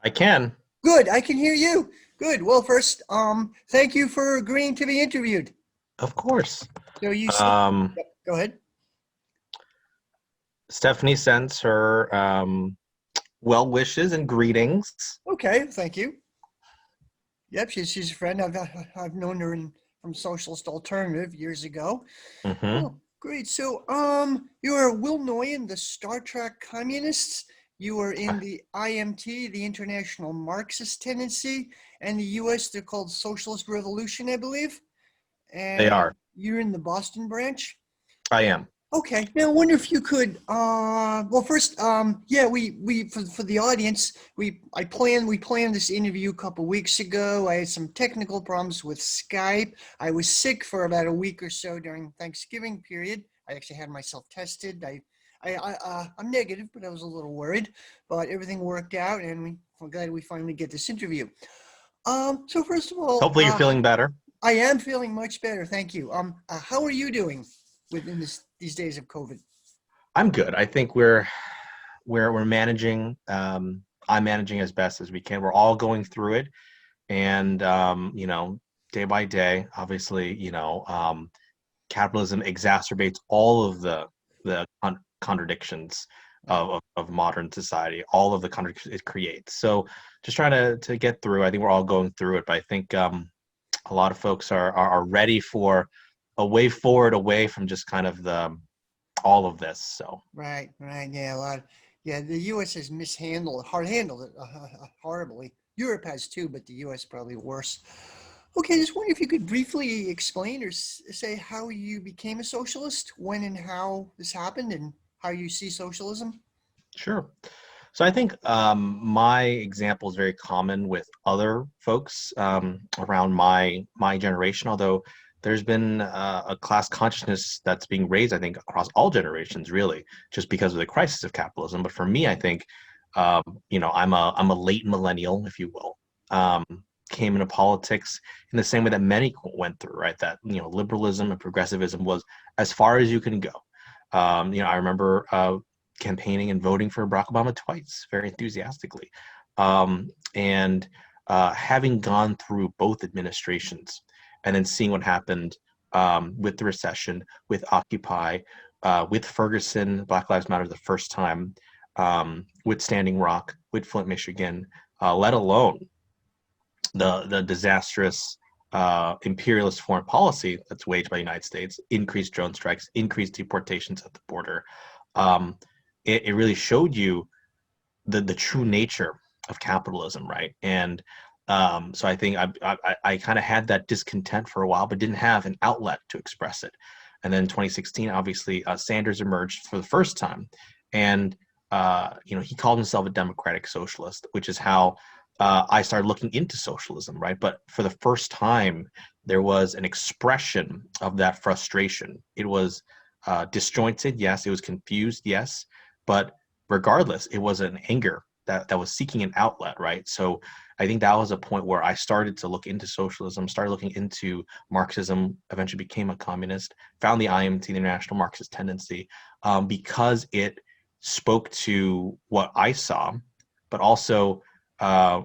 I can. Good, I can hear you. Good. Well, first, thank you for agreeing to be interviewed. Of course. So you said, Um, yep, go ahead. Stephanie sends her well wishes and greetings. Okay, thank you. Yep, she's a friend. I've known her from Socialist Alternative years ago. Hmm. Oh, great. So, you are Will Nguyen, the Star Trek communists. You are in the IMT, the International Marxist Tendency, and the U.S. They're called Socialist Revolution, I believe. They And are. you're in the Boston branch. I am. Okay, now I wonder if you could, well, first, yeah, for the audience, we planned this interview a couple weeks ago. I had some technical problems with Skype. I was sick for about a week or so during Thanksgiving period. I actually had myself tested. I'm negative, but I was a little worried, but everything worked out and we're glad we finally get this interview. So first of all, Hopefully, you're feeling better. I am feeling much better. Thank you. How are you doing within these days of COVID? I'm good. I think we're managing. I'm managing as best as we can. We're all going through it, and day by day, obviously, capitalism exacerbates all of the contradictions Right. of modern society, all of the contradictions it creates. So just trying to get through. I think we're all going through it, but I think a lot of folks are ready for a way forward away from just kind of the all of this. So Right, right. Yeah, a lot. Yeah, the U.S. has hard handled it horribly. Europe has too, but the U.S. probably worse. Okay, just wonder if you could briefly explain or say how you became a socialist, when and how this happened, and how you see socialism. sure. So I think my example is very common with other folks around my generation. Although there's been a class consciousness that's being raised, I think, across all generations, really, just because of the crisis of capitalism. But for me, I think, I'm a late millennial, if you will. Um, Came into politics in the same way that many went through, right? That liberalism and progressivism was as far as you can go. I remember campaigning and voting for Barack Obama twice, very enthusiastically. And having gone through both administrations and then seeing what happened with the recession, with Occupy, with Ferguson, Black Lives Matter the first time, with Standing Rock, with Flint, Michigan, let alone the disastrous imperialist foreign policy that's waged by the United States, increased drone strikes, increased deportations at the border. Um, it really showed you the true nature of capitalism, right? And so I think I kind of had that discontent for a while, but didn't have an outlet to express it. And then 2016, obviously, Sanders emerged for the first time, and he called himself a democratic socialist, which is how I started looking into socialism, right? But for the first time, there was an expression of that frustration. It was disjointed, yes. It was confused, yes. But regardless, it was an anger that was seeking an outlet, right? So I think that was a point where I started to look into socialism, started looking into Marxism, eventually became a communist, found the IMT, the International Marxist Tendency, because it spoke to what I saw, but also uh,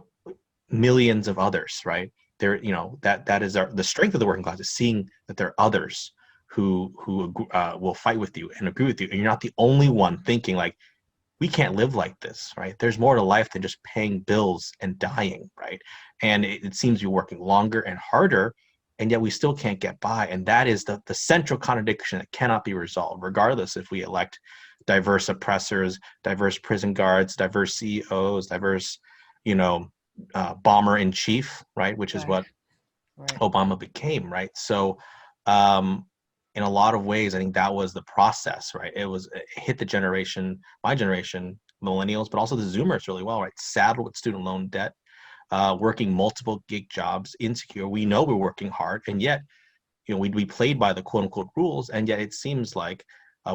millions of others, right? There, that is the strength of the working class is seeing that there are others who will fight with you and agree with you, and you're not the only one thinking like we can't live like this, right? There's more to life than just paying bills and dying, right? And it seems you're working longer and harder, and yet we still can't get by. And that is the central contradiction that cannot be resolved, regardless if we elect diverse oppressors, diverse prison guards, diverse CEOs, diverse, you know, bomber in chief, right? Which is Right, what right. Obama became, right? So, um, in a lot of ways, I think that was the process, right? It hit my generation, millennials, but also the Zoomers really well, right? Saddled with student loan debt, working multiple gig jobs, insecure. We know we're working hard, and yet, we played by the quote unquote rules, and yet it seems like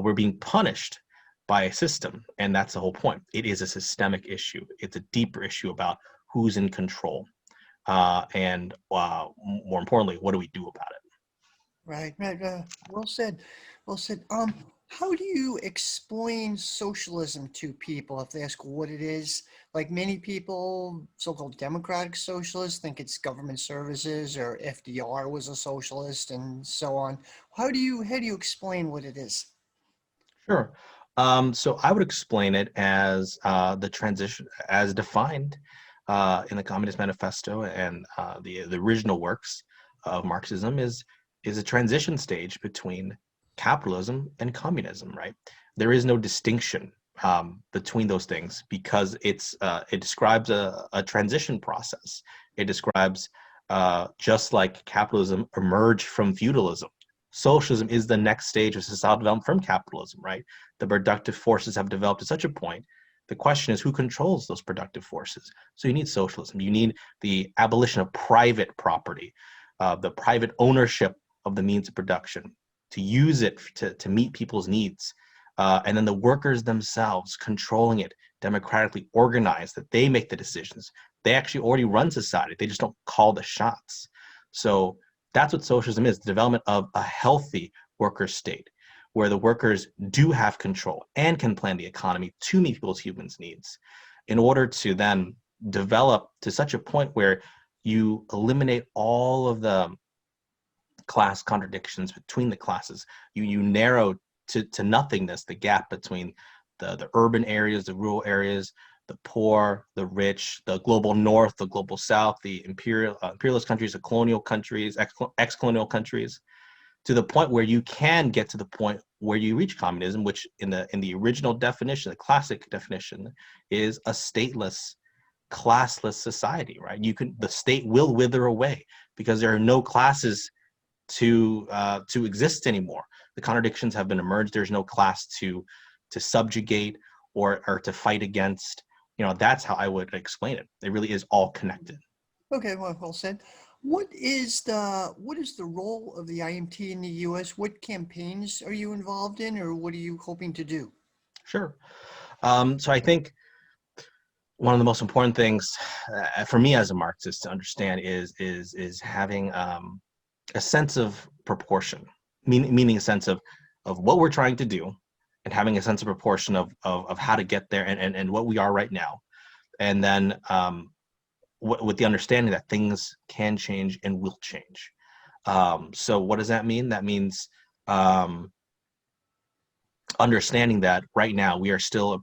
we're being punished by a system, and that's the whole point. It is a systemic issue. It's a deeper issue about who's in control and more importantly, what do we do about it? Right, right. Well said. Well said. How do you explain socialism to people if they ask what it is? Like many people, so-called democratic socialists, think it's government services, or FDR was a socialist, and so on. How do you explain what it is? Sure. So I would explain it as the transition, as defined in the Communist Manifesto and the original works of Marxism, is a transition stage between capitalism and communism. Right? There is no distinction between those things because it describes a transition process. It describes just like capitalism emerged from feudalism. Socialism is the next stage of societal development from capitalism, right? The productive forces have developed to such a point. The question is who controls those productive forces? So you need socialism. You need the abolition of private property, the private ownership of the means of production, to use it to meet people's needs. And then the workers themselves controlling it, democratically organized, that they make the decisions. They actually already run society. They just don't call the shots. So that's what socialism is, the development of a healthy worker state where the workers do have control and can plan the economy to meet people's humans needs in order to then develop to such a point where you eliminate all of the class contradictions between the classes. You narrow to nothingness the gap between the urban areas, the rural areas, the poor, the rich, the global north, the global south, the imperialist countries, the colonial countries, ex-colonial countries, to the point where you can get to the point where you reach communism, which in the original definition, the classic definition, is a stateless, classless society. Right? The state will wither away because there are no classes to exist anymore. The contradictions have been emerged. There's no class to subjugate or to fight against. That's how I would explain it. It really is all connected. Okay, well said. What is the role of the IMT in the U.S.? What campaigns are you involved in, or what are you hoping to do? Sure. So I think one of the most important things for me as a Marxist to understand is having a sense of proportion, meaning a sense of what we're trying to do, and having a sense of proportion of how to get there and what we are right now, and then with the understanding that things can change and will change. So what does that mean? That means um, understanding that right now we are still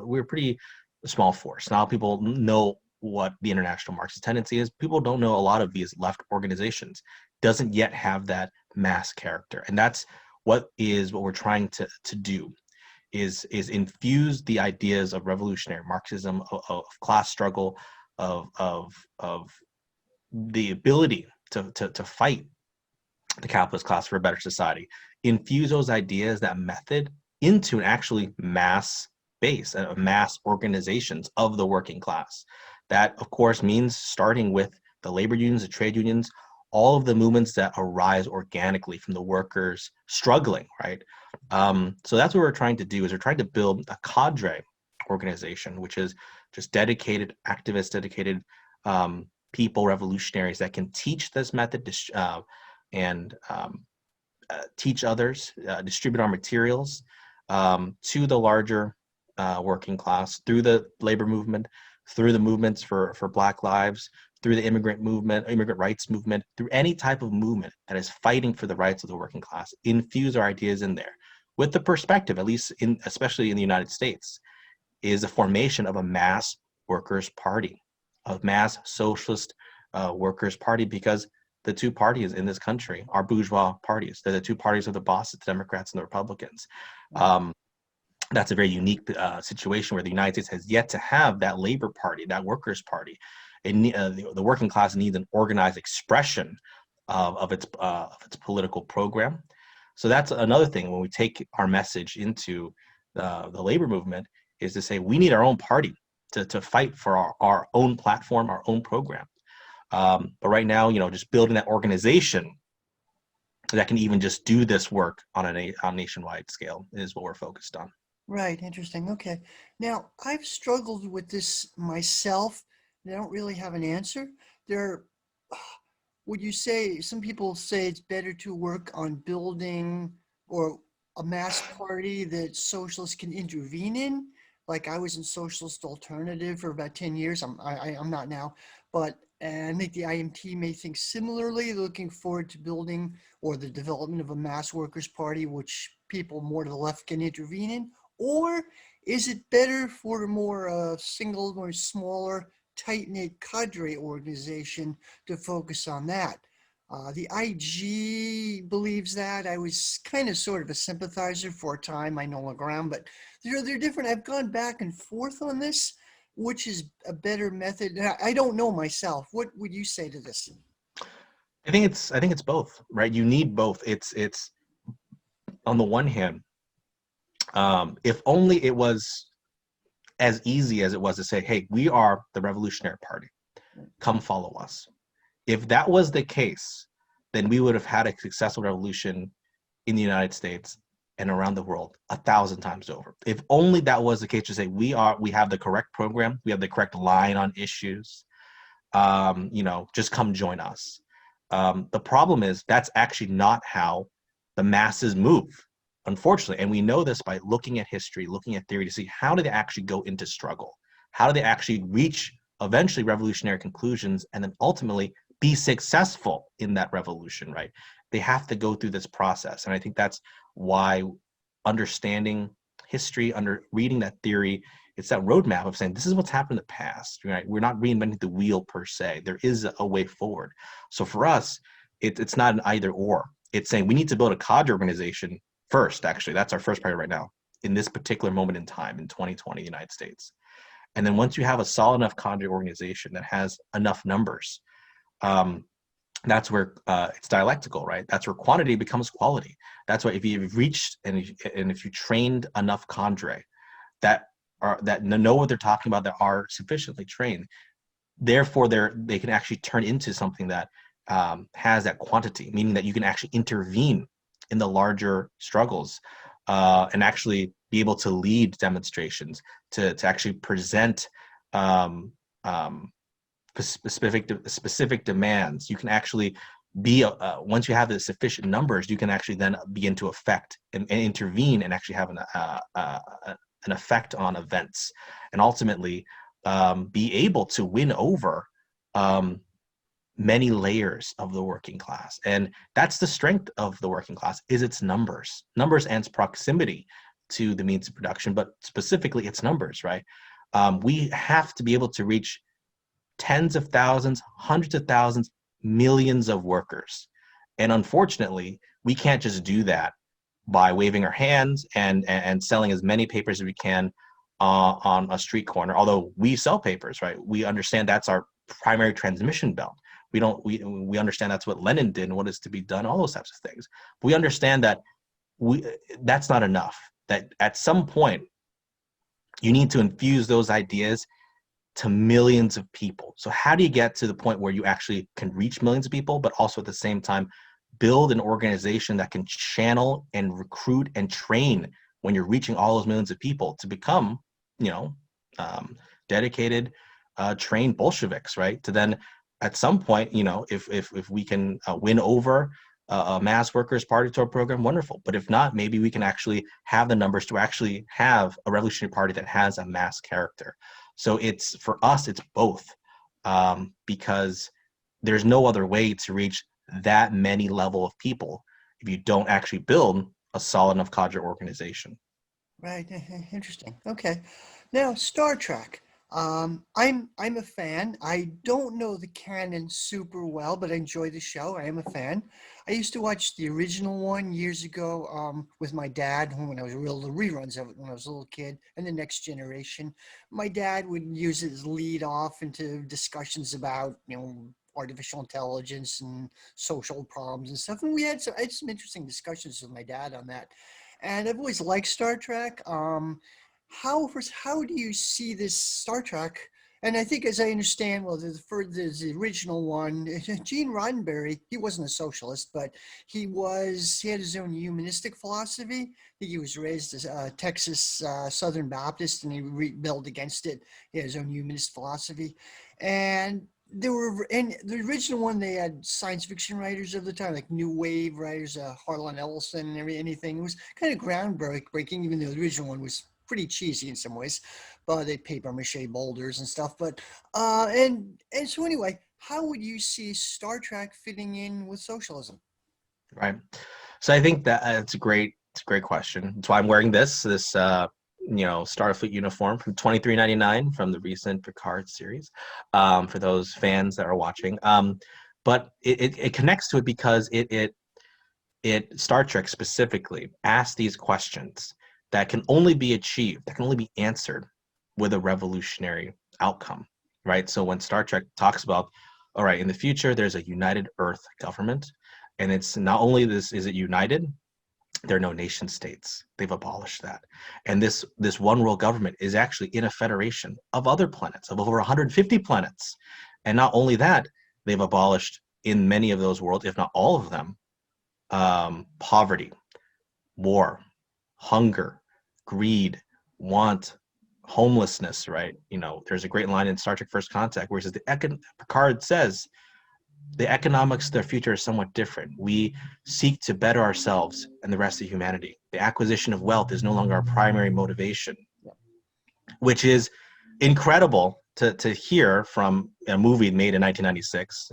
we're a pretty small force. Now people know what the International Marxist Tendency is. People don't know a lot of these left organizations. Doesn't yet have that mass character, and that's what we're trying to do is infuse the ideas of revolutionary Marxism, of class struggle, of the ability to fight the capitalist class for a better society, infuse those ideas, that method, into an actually mass base, mass organizations of the working class. That, of course, means starting with the labor unions, the trade unions, all of the movements that arise organically from the workers struggling, right? So that's what we're trying to do, is we're trying to build a cadre organization, which is just dedicated activists, dedicated people, revolutionaries that can teach this method, and teach others, distribute our materials to the larger working class through the labor movement, through the movements for Black lives, through the immigrant movement, immigrant rights movement, through any type of movement that is fighting for the rights of the working class. Infuse our ideas in there with the perspective, at least especially in the United States, is the formation of a mass workers' party, a mass socialist workers' party, because the two parties in this country are bourgeois parties. They're the two parties of the bosses, the Democrats and the Republicans. Um, that's a very unique situation where the United States has yet to have that labor party, that workers' party. The working class needs an organized expression of its political program. So that's another thing when we take our message into the labor movement, is to say we need our own party to fight for our own platform, our own program. But right now, just building that organization that can even just do this work on a nationwide scale is what we're focused on. Right, interesting. Okay. Now, I've struggled with this myself, and I don't really have an answer. There, would you say, some people say it's better to work on building or a mass party that socialists can intervene in. Like I was in Socialist Alternative for about 10 years. I'm not now, but and I think the IMT may think similarly, looking forward to building or the development of a mass workers party, which people more to the left can intervene in. Or is it better for a more single or smaller, tight-knit cadre organization to focus on that? The IG believes that. I was kind of sort of a sympathizer for a time. I no longer am, but they're different. I've gone back and forth on this, which is a better method. And I don't know myself. What would you say to this? I think it's both, right? You need both. It's on the one hand, if only it was as easy as it was to say, hey, we are the Revolutionary Party, come follow us. If that was the case, then we would have had a successful revolution in the United States and around the world 1,000 times over. If only that was the case, to say we have the correct program, we have the correct line on issues, just come join us. The problem is that's actually not how the masses move, unfortunately. And we know this by looking at history, looking at theory to see how do they actually go into struggle? How do they actually reach eventually revolutionary conclusions and then ultimately be successful in that revolution, right? They have to go through this process. And I think that's why understanding history, under reading that theory, it's that roadmap of saying this is what's happened in the past, right? We're not reinventing the wheel per se. There is a way forward. So for us, it's not an either or. It's saying we need to build a cadre organization first. Actually, that's our first priority right now in this particular moment in time in 2020 United States. And then once you have a solid enough cadre organization that has enough numbers, um, that's where it's dialectical, right? That's where quantity becomes quality. That's why if you've reached and if you trained enough cadre that know what they're talking about, that are sufficiently trained, therefore they can actually turn into something that has that quantity, meaning that you can actually intervene in the larger struggles and actually be able to lead demonstrations, to actually present um, specific demands. You can actually be once you have the sufficient numbers, you can actually then begin to affect and intervene and actually have an effect on events, and ultimately be able to win over many layers of the working class. And that's the strength of the working class, is its numbers and its proximity to the means of production, but specifically its numbers, right? We have to be able to reach tens of thousands, hundreds of thousands, millions of workers. And unfortunately, we can't just do that by waving our hands and selling as many papers as we can on a street corner. Although we sell papers, right? We understand that's our primary transmission belt. We understand that's what Lenin did and what is to be done, all those types of things. But we understand that that's not enough. That at some point, you need to infuse those ideas to millions of people. So how do you get to the point where you actually can reach millions of people, but also at the same time build an organization that can channel and recruit and train when you're reaching all those millions of people to become, dedicated, trained Bolsheviks, right? To then at some point, if we can win over a mass workers party to our program, wonderful. But if not, maybe we can actually have the numbers to actually have a revolutionary party that has a mass character. So for us, it's both, because there's no other way to reach that many level of people if you don't actually build a solid enough cadre organization. Right. Interesting. Okay. Now, Star Trek. I'm a fan. I don't know the canon super well, but I enjoy the show. I am a fan. I used to watch the original one years ago with my dad when I was the reruns of it when I was a little kid, and the Next Generation. My dad would use it as lead off into discussions about artificial intelligence and social problems and stuff. And I had some interesting discussions with my dad on that. And I've always liked Star Trek. How do you see this Star Trek? And I think, as I understand, well, the original one, Gene Roddenberry, he wasn't a socialist, but he had his own humanistic philosophy. I think he was raised as a Texas Southern Baptist, and he rebelled against it. He had his own humanist philosophy, and there were, and the original one, they had science fiction writers of the time, like new wave writers, Harlan Ellison and anything. It was kind of groundbreaking, even though the original one was pretty cheesy in some ways, but they paper mache boulders and stuff. But and so anyway, how would you see Star Trek fitting in with socialism? Right. So I think that it's a great question. That's why I'm wearing this Starfleet uniform from 23.99 from the recent Picard series, for those fans that are watching. But it connects to it because it Star Trek specifically asks these questions that can only be achieved, that can only be answered with a revolutionary outcome, right? So when Star Trek talks about, all right, in the future, there's a united Earth government, and it's not only this is it united, there are no nation states. They've abolished that. And this one world government is actually in a federation of other planets, of over 150 planets. And not only that, they've abolished in many of those worlds, if not all of them, poverty, war, hunger, greed, want, homelessness, right? There's a great line in Star Trek First Contact where he says, Picard says, the economics of their future is somewhat different. We seek to better ourselves and the rest of humanity. The acquisition of wealth is no longer our primary motivation, which is incredible to hear from a movie made in 1996.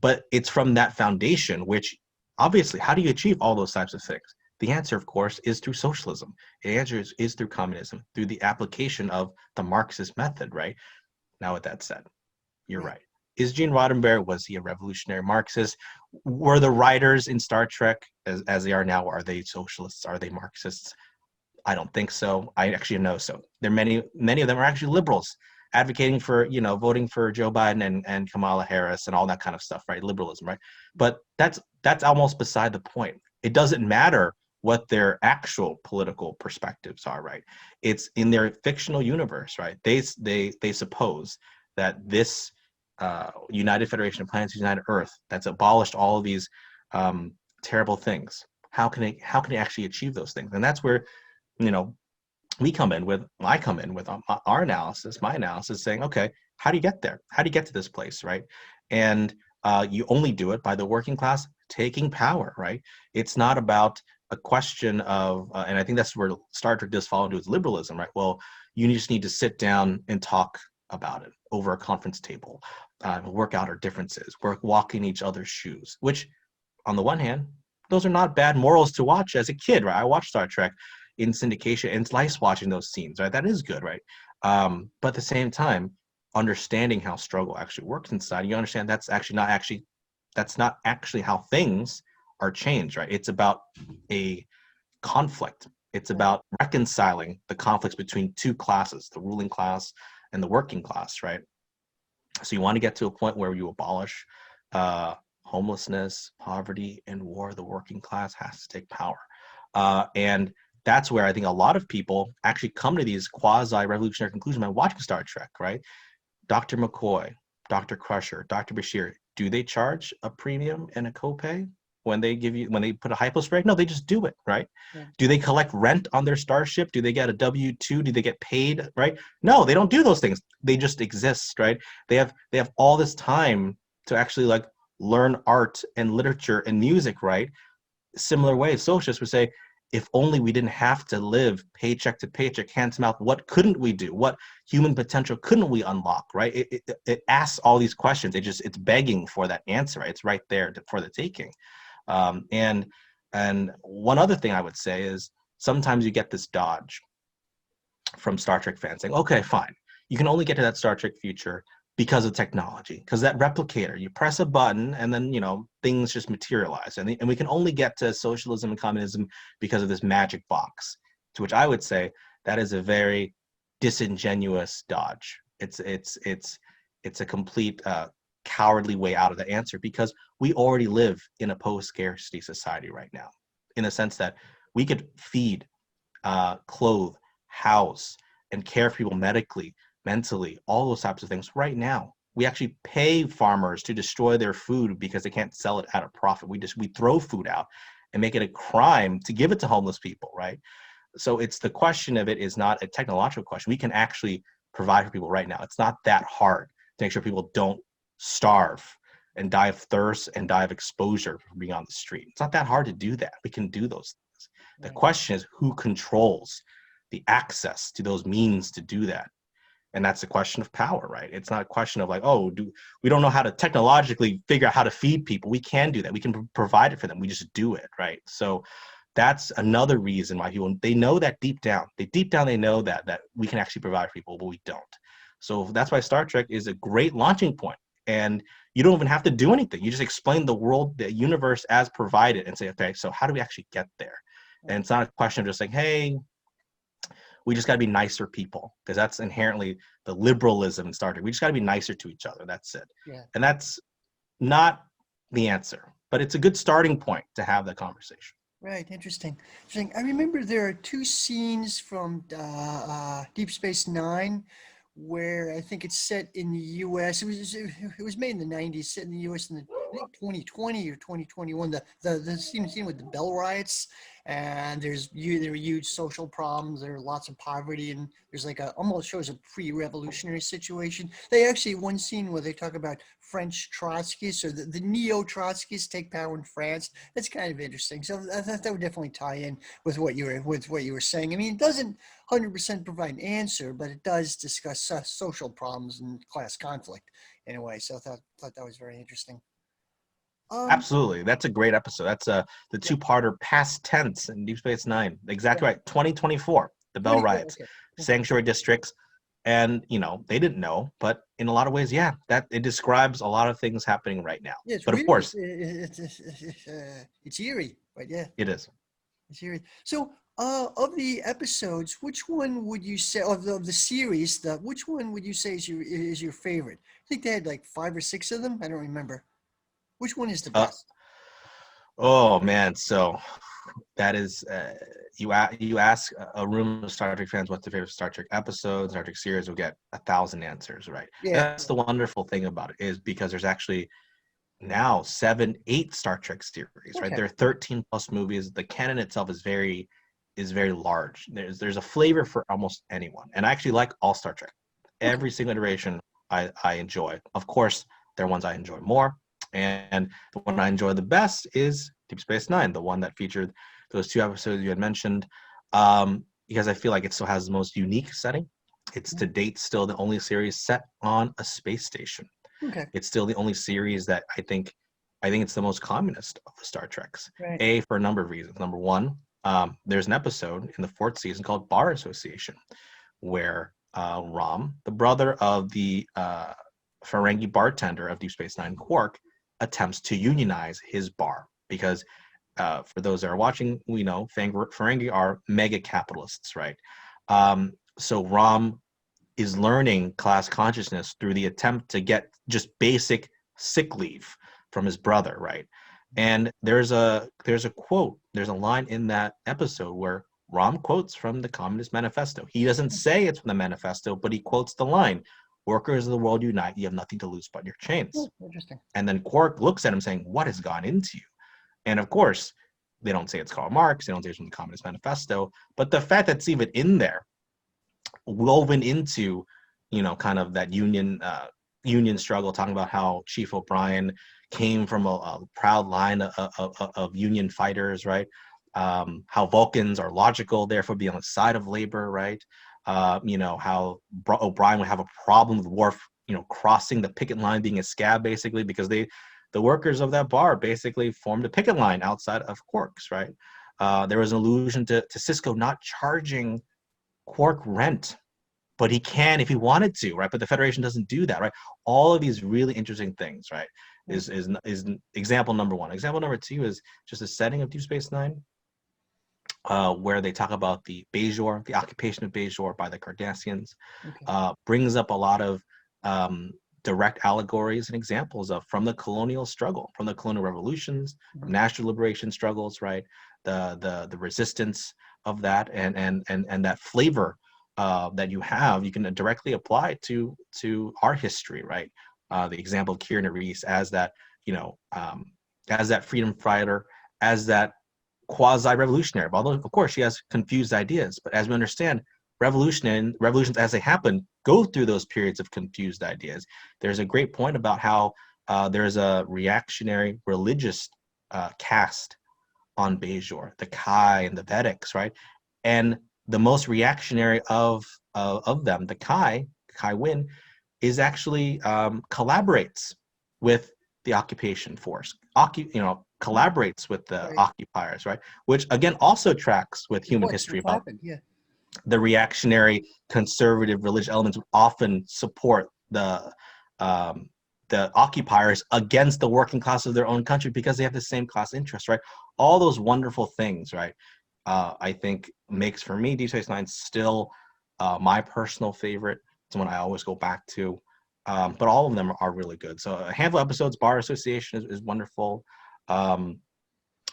But it's from that foundation, which obviously, how do you achieve all those types of things? The answer, of course, is through socialism. The answer is through communism, through the application of the Marxist method, right? Now, with that said, you're right. Is Gene Roddenberry, was he a revolutionary Marxist? Were the writers in Star Trek, as they are now, are they socialists? Are they Marxists? I don't think so. I actually know so. There are many of them are actually liberals, advocating for, voting for Joe Biden and Kamala Harris and all that kind of stuff, right? Liberalism, right? But that's almost beside the point. It doesn't matter what their actual political perspectives are, right? It's in their fictional universe, right? They suppose that this United Federation of Planets, United Earth, that's abolished all of these terrible things. How can it actually achieve those things? And that's where, I come in with our analysis, my analysis, saying, okay, how do you get there? How do you get to this place, right? And you only do it by the working class taking power, right? It's not about a question of, and I think that's where Star Trek does fall into its liberalism, right? Well, you just need to sit down and talk about it over a conference table, work out our differences, walk in each other's shoes, which on the one hand, those are not bad morals to watch as a kid, right? I watched Star Trek in syndication, and it's nice watching those scenes, right? That is good, right? But at the same time, understanding how struggle actually works inside, you understand that's not actually how things are changed, right? It's about a conflict. It's about reconciling the conflicts between two classes, the ruling class and the working class, right? So you want to get to a point where you abolish homelessness, poverty, and war. The working class has to take power. And that's where I think a lot of people actually come to these quasi-revolutionary conclusions by watching Star Trek, right? Dr. McCoy, Dr. Crusher, Dr. Bashir, do they charge a premium and a copay when they put a hypospray? No, they just do it, right? Yeah. Do they collect rent on their starship? Do they get a W-2? Do they get paid, right? No, they don't do those things. They just exist, right? They have all this time to actually learn art and literature and music, right? Similar way, socialists would say, if only we didn't have to live paycheck to paycheck, hand to mouth, what couldn't we do? What human potential couldn't we unlock, right? It asks all these questions. It's begging for that answer, right? It's right there for the taking. And one other thing I would say is sometimes you get this dodge from Star Trek fans saying, okay, fine, you can only get to that Star Trek future because of technology, because that replicator, you press a button and then, things just materialize. And we can only get to socialism and communism because of this magic box, to which I would say that is a very disingenuous dodge. It's a complete cowardly way out of the answer, because we already live in a post-scarcity society right now, in the sense that we could feed, clothe, house, and care for people medically, mentally, all those types of things right now. We actually pay farmers to destroy their food because they can't sell it at a profit. We throw food out and make it a crime to give it to homeless people, right? So it's the question of it is not a technological question. We can actually provide for people right now. It's not that hard make sure people don't starve and die of thirst and die of exposure from being on the street. It's not that hard to do that. We can do those things. The Right. question is who controls the access to those means to do that. And that's a question of power, right? It's not a question of like, oh, we don't know how to technologically figure out how to feed people. We can do that. We can provide it for them. We just do it, right? So that's another reason why people, they know that deep down they know that we can actually provide for people, but we don't. So that's why Star Trek is a great launching point. And you don't even have to do anything. You just explain the world, the universe as provided, and say, okay, so how do we actually get there? And it's not a question of just like, hey, we just got to be nicer people, because that's inherently the liberalism in Star Trek. We just got to be nicer to each other. That's it. Yeah. And that's not the answer, but it's a good starting point to have that conversation. Right. Interesting. I remember there are two scenes from Deep Space Nine where I think it's set in the U.S. It was made in the 90s, set in the U.S. in the, I think 2020 or 2021. The scene with the Bell riots, and there are huge social problems. There are lots of poverty, and there's like almost shows a pre-revolutionary situation. They actually one scene where they talk about French Trotskyists, or the neo-Trotskyists take power in France. That's kind of interesting. So I thought that would definitely tie in with what you were saying. I mean, it doesn't 100% provide an answer, but it does discuss social problems and class conflict in a way. So I thought that was very interesting. Absolutely. That's a great episode. That's the Yeah, two-parter past tense in Deep Space Nine. Exactly yeah. right. 2024, the Bell 24, riots, okay. Okay. sanctuary districts. And, they didn't know, but in a lot of ways, yeah, that it describes a lot of things happening right now. Yeah, it's But of weird. course, It's eerie, but yeah, it is. it's eerie. So, of the episodes, which one would you say of the series? Which one would you say is your favorite? I think they had like 5 or 6 of them. I don't remember. Which one is the Uh, best? oh, man. So that is, you ask a room of Star Trek fans what's their favorite Star Trek episode, Star Trek series, will get 1,000 answers, right? And Yeah. that's the wonderful thing about it, is because there's actually now 7, 8 Star Trek series, right? Okay. There are 13 plus movies. The canon itself is very large. There's a flavor for almost anyone, and I actually like all Star Trek. Okay. Every single iteration I enjoy. Of course, there are ones I enjoy more, and the one I enjoy the best is Deep Space Nine, the one that featured those 2 episodes you had mentioned, because I feel like it still has the most unique setting. It's to date still the only series set on a space station. Okay. It's still the only series that I think it's the most communist of the Star Treks. Right. For a number of reasons. Number one, there's an episode in the 4th season called Bar Association, where Rom, the brother of the Ferengi bartender of Deep Space Nine, Quark, attempts to unionize his bar because, for those that are watching, we know Ferengi are mega capitalists, right? So Rom is learning class consciousness through the attempt to get just basic sick leave from his brother, right? And there's a quote, there's a line in that episode where Rom quotes from the Communist Manifesto. He doesn't say it's from the manifesto, but he quotes the line, "Workers of the world unite, you have nothing to lose but your chains." Oh, interesting. And then Quark looks at him saying, "What has gone into you?" And of course, they don't say it's Karl Marx, they don't say it's from the Communist Manifesto, but the fact that it's even in there, woven into, kind of that union struggle, talking about how Chief O'Brien came from a proud line of union fighters, right? How Vulcans are logical, therefore be on the side of labor, right? How O'Brien would have a problem with Worf, crossing the picket line, being a scab, basically, because the workers of that bar basically formed a picket line outside of Quark's, right? There was an allusion to Cisco not charging Quark rent, but he can if he wanted to, right? But the Federation doesn't do that, right? All of these really interesting things, right? Is example number one. Example number two is just the setting of Deep Space Nine, where they talk about the Bajor, the occupation of Bajor by the Cardassians, Okay. brings up a lot of direct allegories and examples of from the colonial struggle, from the colonial revolutions, from national liberation struggles, right? The resistance of that, and that flavor that you have, you can directly apply to our history, right? The example of Kieran Reese as that, as that freedom fighter, as that quasi-revolutionary. Although, of course, she has confused ideas, but as we understand, revolutions as they happen go through those periods of confused ideas. There's a great point about how there's a reactionary religious caste on Bejor, the Kai and the Vedics, right? And the most reactionary of them, the Kai Win, is actually collaborates with the occupation force, collaborates with the Right. occupiers, right? Which again also tracks with human What's history what about happened? Yeah. the reactionary conservative religious elements would often support um, the occupiers against the working class of their own country because they have the same class interests, right? All those wonderful things, right? I think makes for me Deep Space Nine still my personal favorite. It's one I always go back to. But all of them are really good. So a handful of episodes, Bar Association is wonderful. Um,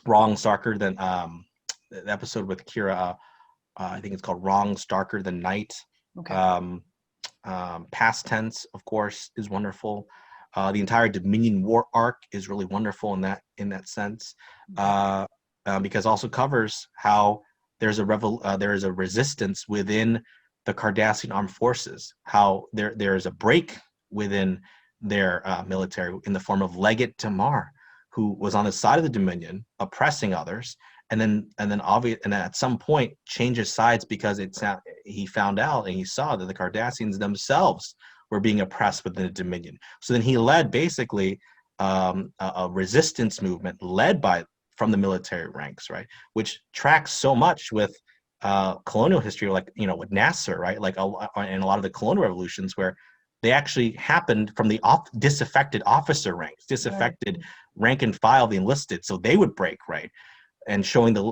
Wrong Starker than the episode with Kira. I think it's called Wrong Starker Than Night. Okay. Um, Past Tense, of course, is wonderful. The entire Dominion War arc is really wonderful in that sense, because also covers how there is a resistance within the Cardassian armed forces. How there is a break within their military in the form of Legate Tamar, who was on the side of the Dominion oppressing others, and then at some point changes sides because he found out and he saw that the Cardassians themselves were being oppressed within the Dominion. So then he led basically a resistance movement led from the military ranks, right? Which tracks so much with colonial history, like with Nasser, right? Like and a lot of the colonial revolutions where they actually happened from the disaffected officer ranks, Right. disaffected rank and file, the enlisted, so they would break, right? And showing the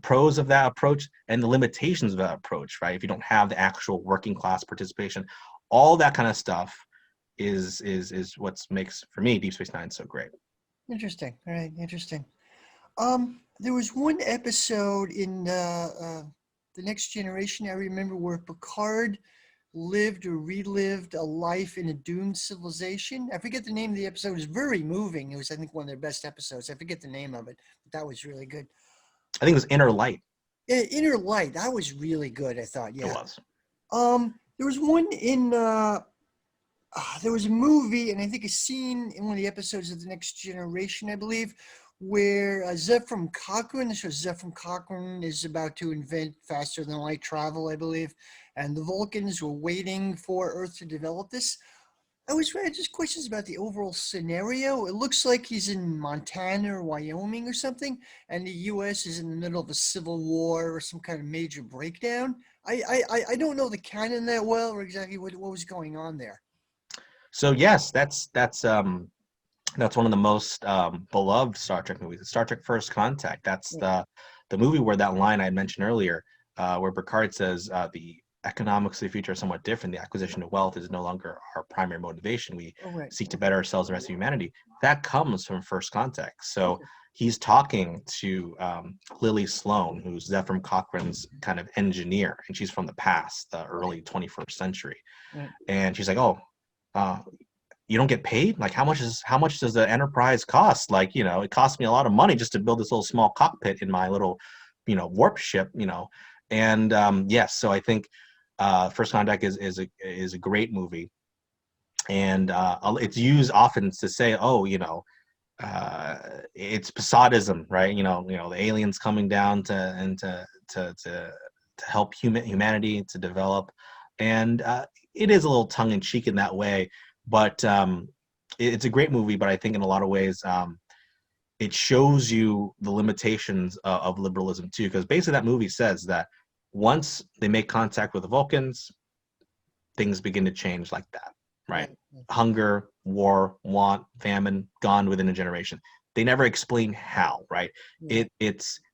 pros of that approach and the limitations of that approach, right? If you don't have the actual working class participation, all that kind of stuff is what makes for me Deep Space Nine so great. Interesting. All right. Interesting. There was one episode in the Next Generation I remember where Picard lived or relived a life in a doomed civilization. I forget the name of the episode. It was very moving. It was, I think, one of their best episodes. I forget the name of it, but that was really good. I think it was Inner Light. Inner Light, that was really good, I thought. It Yeah. was. There was one in there was a movie, and I think a scene in one of the episodes of The Next Generation, I believe, where Zephram Cochrane, the show Zephram Cochrane is about to invent faster than light travel, I believe, and the Vulcans were waiting for Earth to develop this. I was ready just questions about the overall scenario. It looks like he's in Montana or Wyoming or something, and the U.S. is in the middle of a civil war or some kind of major breakdown. I don't know the canon that well or exactly what was going on there. So yes, that's one of the most beloved Star Trek movies. Star Trek First Contact. That's Yeah. the movie where that line I mentioned earlier, where Picard says the economics of the future are somewhat different. The acquisition of wealth is no longer our primary motivation. We Oh, right. seek to better ourselves and the rest of humanity. That comes from First Contact. So Okay. he's talking to Lily Sloan, who's Zephram Cochrane's kind of engineer, and she's from the past, the early 21st century. Right. And she's like, "Oh, uh, you don't get paid? Like how much does the Enterprise cost? Like, it cost me a lot of money just to build this little small cockpit in my little, warp ship, And yes, so I think First Contact is a great movie, and it's used often to say, oh, it's Posadism, right? The aliens coming down to help humanity to develop, and it is a little tongue in cheek in that way, but it's a great movie. But I think in a lot of ways, it shows you the limitations of liberalism too, because basically that movie says that once they make contact with the Vulcans, things begin to change like that, right? Right. Hunger, war, want, famine, gone within a generation. They never explain how, right? Yeah.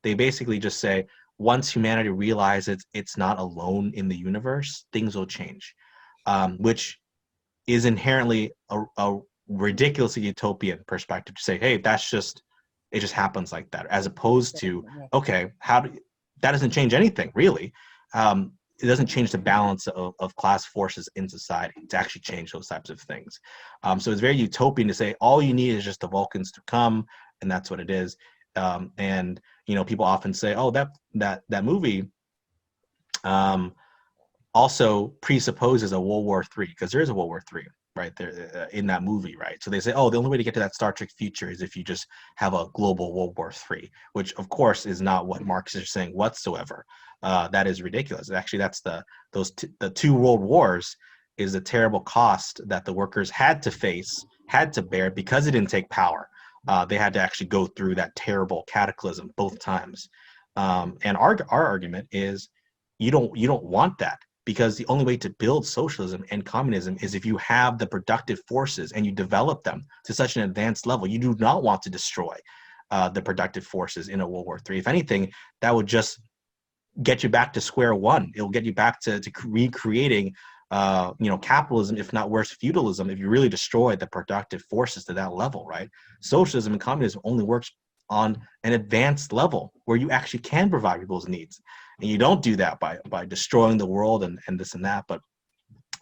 They basically just say once humanity realizes it's not alone in the universe, things will change, which is inherently a ridiculously utopian perspective to say, hey, it just happens like that, as opposed to, Yeah. okay, that doesn't change anything really. It doesn't change the balance of class forces in society to actually change those types of things. So it's very utopian to say all you need is just the Vulcans to come, and that's what it is. And people often say, oh, that movie um, also presupposes a World War III, because there is a World War III right there in that movie, right? So they say, oh, the only way to get to that Star Trek future is if you just have a global World War III, which of course is not what Marxists are saying whatsoever. That is ridiculous. Actually, that's the two world wars is a terrible cost that the workers had to face, had to bear because it didn't take power. They had to actually go through that terrible cataclysm both times. And our argument is you don't want that, because the only way to build socialism and communism is if you have the productive forces and you develop them to such an advanced level. You do not want to destroy the productive forces in a World War III. If anything, that would just get you back to square one. It'll get you back to recreating capitalism, if not worse, feudalism, if you really destroy the productive forces to that level, right? Socialism and communism only works on an advanced level where you actually can provide people's needs. And you don't do that by destroying the world and this and that. But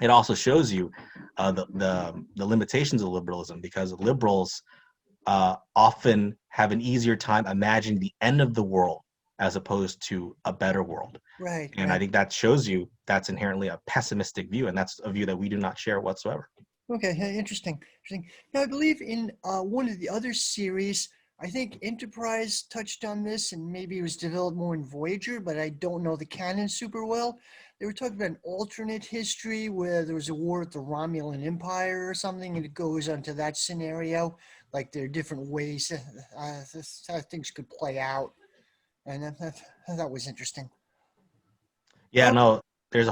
it also shows you the limitations of liberalism, because liberals often have an easier time imagining the end of the world as opposed to a better world. Right, And I right. think that shows you that's inherently a pessimistic view, and that's a view that we do not share whatsoever. Okay, yeah, interesting. Interesting. Now, I believe in one of the other series, I think Enterprise touched on this, and maybe it was developed more in Voyager, but I don't know the canon super well. They were talking about an alternate history where there was a war with the Romulan Empire or something, and it goes onto that scenario. Like there are different ways how things could play out, and that was interesting. Yeah, Um, no, there's a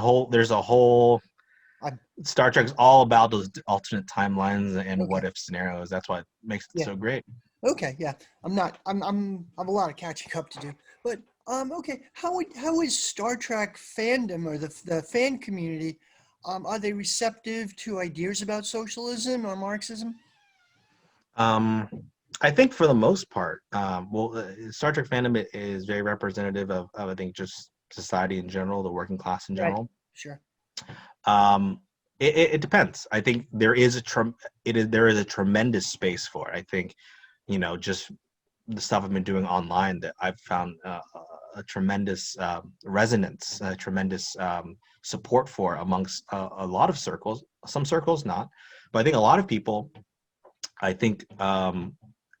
whole I'm Star Trek's all about those alternate timelines and okay. what if scenarios. That's what makes it Yeah. so great. Okay, yeah. I'm not. I have a lot of catching up to do. But okay. How is Star Trek fandom or the fan community? Are they receptive to ideas about socialism or Marxism? Um, I think for the most part, Star Trek fandom is very representative of I think just society in general, the working class in Right. general. Sure. Um, it depends. I think there is a tremendous space for it. I think, just the stuff I've been doing online, that I've found a tremendous resonance, a tremendous support for amongst a lot of circles. Some circles not, but I think a lot of people. I think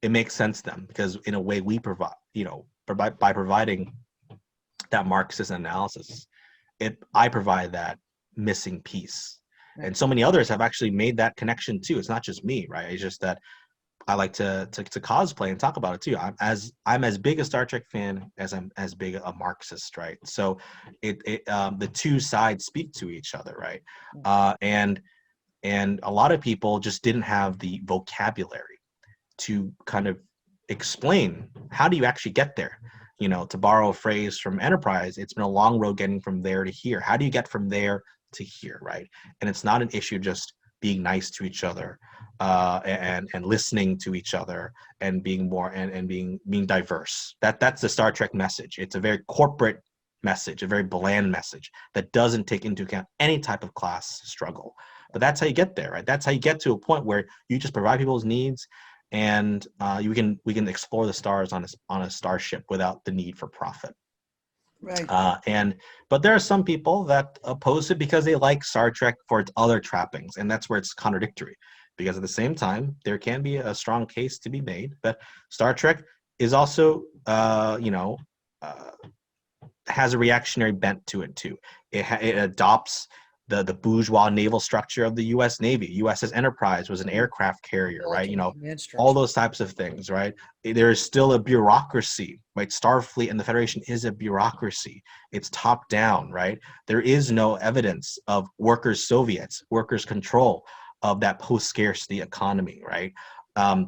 it makes sense to them, because in a way we provide by providing that Marxist analysis, I provide that missing piece. Right. And so many others have actually made that connection too. It's not just me, right? It's just that I like to cosplay and talk about it too. I'm as big a Star Trek fan as I'm as big a Marxist, right? So the two sides speak to each other, right? Mm. And a lot of people just didn't have the vocabulary to kind of explain how do you actually get there. To borrow a phrase from Enterprise, it's been a long road getting from there to here. How do you get from there to here, right? And it's not an issue just being nice to each other, and listening to each other, and being more and being diverse. That's the Star Trek message. It's a very corporate message, a very bland message that doesn't take into account any type of class struggle. But that's how you get there, right? That's how you get to a point where you just provide people's needs, and we can explore the stars on a starship without the need for profit. Right. And but there are some people that oppose it because they like Star Trek for its other trappings, and that's where it's contradictory. Because at the same time, there can be a strong case to be made that Star Trek is also, uh, has a reactionary bent to it too. It adopts the bourgeois naval structure of the U.S. Navy. USS Enterprise was an Mm. aircraft carrier, right? Military command All structure. those types of things, right? There is still a bureaucracy, right? Starfleet and the Federation is a bureaucracy. It's top down, right? There is no evidence of workers' Soviets, workers' control of that post-scarcity economy, right?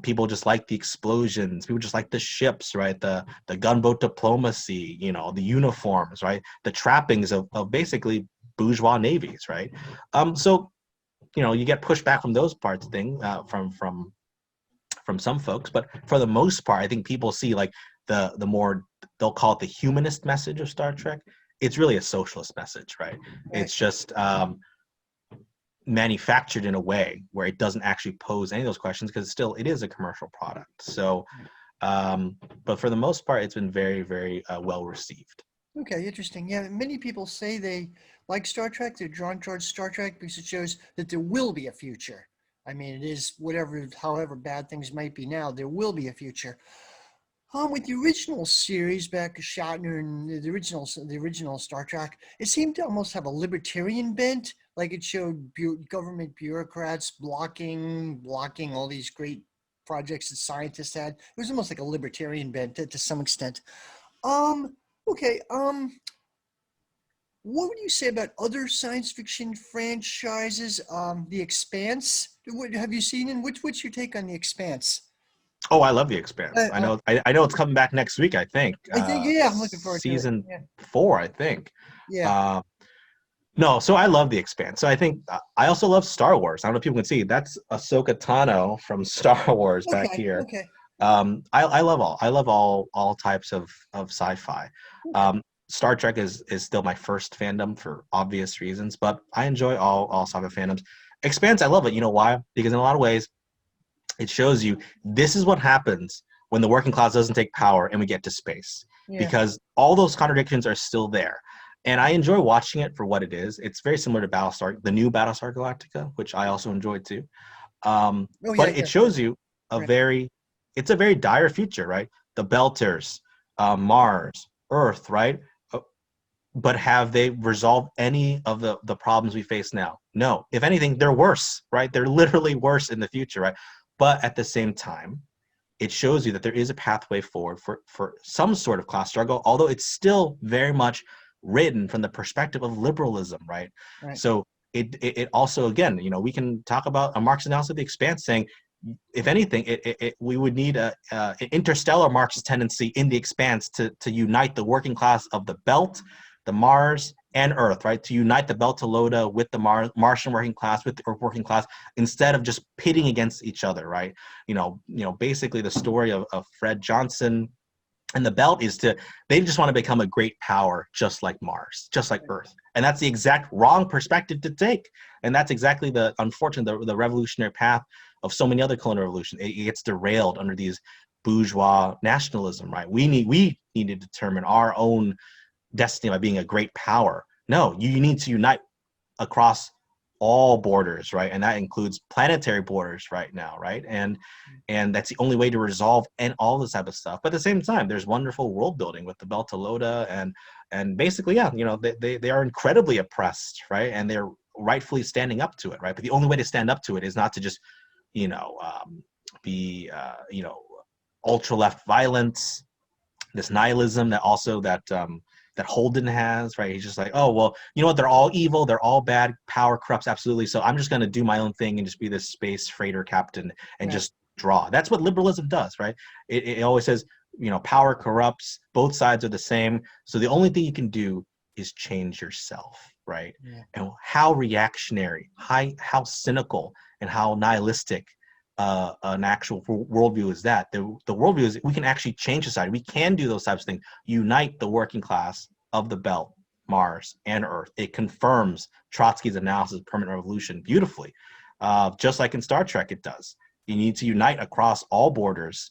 People just like the explosions. People just like the ships, right? The gunboat diplomacy, the uniforms, right? The trappings of basically bourgeois navies, right? So you get pushback from those parts thing from some folks, but for the most part, I think people see like the more, they'll call it the humanist message of Star Trek. It's really a socialist message, right? Right. It's just manufactured in a way where it doesn't actually pose any of those questions, because still it is a commercial product. So, but for the most part, it's been very, very well received. Okay, interesting. Yeah, many people say they like Star Trek. They're drawn towards Star Trek because it shows that there will be a future. I mean, it is whatever, however bad things might be now, there will be a future. With the original series back Shatner and the original Star Trek, it seemed to almost have a libertarian bent. Like it showed government bureaucrats blocking all these great projects that scientists had. It was almost like a libertarian bent to some extent. Um, okay. What would you say about other science fiction franchises? The Expanse. What have you seen? And what's your take on The Expanse? Oh, I love The Expanse. Uh, I uh, know. I know it's coming back next week. I think I think yeah, I'm looking forward to it. season Yeah, 4. I think. yeah. Uh, no, so I love The Expanse. So I think I also love Star Wars. I don't know if people can see that's Ahsoka Tano from Star Wars back Okay, here. okay, I love all types of sci-fi. okay. Um, Star Trek is still my first fandom for obvious reasons, but I enjoy all sci-fi fandoms. Expanse, I love it. You know why? Because in a lot of ways, it shows you this is what happens when the working class doesn't take power and we get to space. Yeah, Because all those contradictions are still there. And I enjoy watching it for what it is. It's very similar to Battlestar, the new Battlestar Galactica, which I also enjoyed too. oh yeah, But it yeah. shows you a Right, very, it's a very dire future, right? The Belters, Mars, Earth, right? Uh, But have they resolved any of the problems we face now? No. If anything, they're worse, right? They're literally worse in the future, right? But at the same time, it shows you that there is a pathway forward for some sort of class struggle, although it's still very much written from the perspective of liberalism, right? right. So it also, again, we can talk about a Marx analysis of the Expanse saying, if anything, we would need an interstellar Marxist tendency in the Expanse to unite the working class of the Belt, the Mars, and Earth, right? To unite the Beltalowda with the Martian working class, with the Earth working class, instead of just pitting against each other, right? Basically the story of Fred Johnson and the Belt is they just want to become a great power, just like Mars, just like Earth. And that's the exact wrong perspective to take. And that's exactly the revolutionary path of so many other colonial revolutions. It gets derailed under these bourgeois nationalism, right? We need to determine our own destiny by being a great power. No, you need to unite across all borders, right? And that includes planetary borders right now, right? And that's the only way to resolve and all this type of stuff. But at the same time, there's wonderful world building with the Beltalowda and basically, yeah, they are incredibly oppressed, right? And they're rightfully standing up to it, right? But the only way to stand up to it is not to just, be ultra left violence, this nihilism that Holden has, right? He's just like, oh well, you know what? They're all evil, they're all bad, power corrupts absolutely. So I'm just going to do my own thing and just be this space freighter captain and Right. just draw. That's what liberalism does, right? It always says, power corrupts, both sides are the same. So the only thing you can do is change yourself, right? Yeah. And how reactionary, how cynical, and how nihilistic an actual worldview is that. The worldview is we can actually change society. We can do those types of things. Unite the working class of the Belt, Mars, and Earth. It confirms Trotsky's analysis of permanent revolution beautifully. Just like in Star Trek, it does. You need to unite across all borders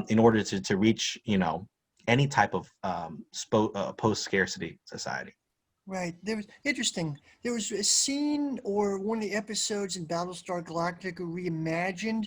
in order to reach, any type of post-scarcity society. Right. There was interesting. There was a scene or one of the episodes in Battlestar Galactica Reimagined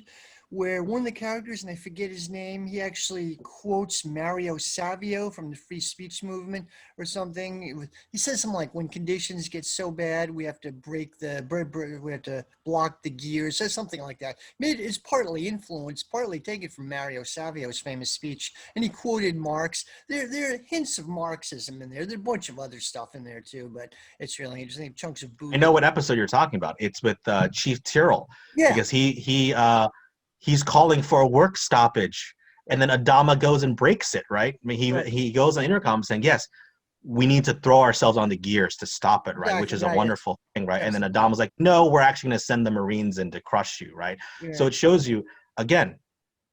where one of the characters, and I forget his name, he actually quotes Mario Savio from the free speech movement or something. He says something like, "When conditions get so bad, we have to we have to block the gears," or something like that. Made is partly influenced, partly taken from Mario Savio's famous speech, and he quoted Marx. There are hints of Marxism in there. There's a bunch of other stuff in there too, but it's really interesting. Chunks of I know Buddhism. what episode you're talking about. It's with Chief Tyrrell Yeah, because he's calling for a work stoppage, and right, then Adama goes and breaks it. Right? I mean, right. he goes on intercom saying, "Yes, we need to throw ourselves on the gears to stop it." Right? Which Exactly. is a Yeah, yeah. wonderful thing. Right? And then Excellent. Adama's like, "No, we're actually going to send the Marines in to crush you." Right? So Yeah. it shows you again,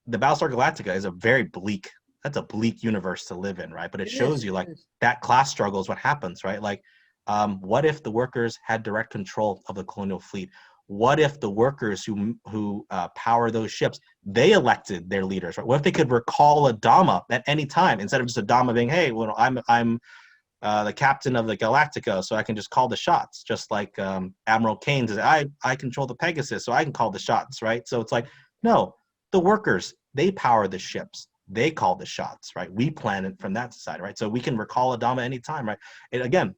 the Battlestar Galactica is a very bleak. That's a bleak universe to live in, right? But it It shows is. you It like is. that class struggle is what happens, right? Like, what if the workers had direct control of the colonial fleet? What if the workers who power those ships they elected their leaders? Right? What if they could recall Adama at any time instead of just Adama being, hey, well, I'm the captain of the Galactica, so I can just call the shots, just like Admiral Kane says, I control the Pegasus, so I can call the shots, right? So it's like, no, the workers, they power the ships. They call the shots, right? We plan it from that side, right? So we can recall Adama anytime, right? Again,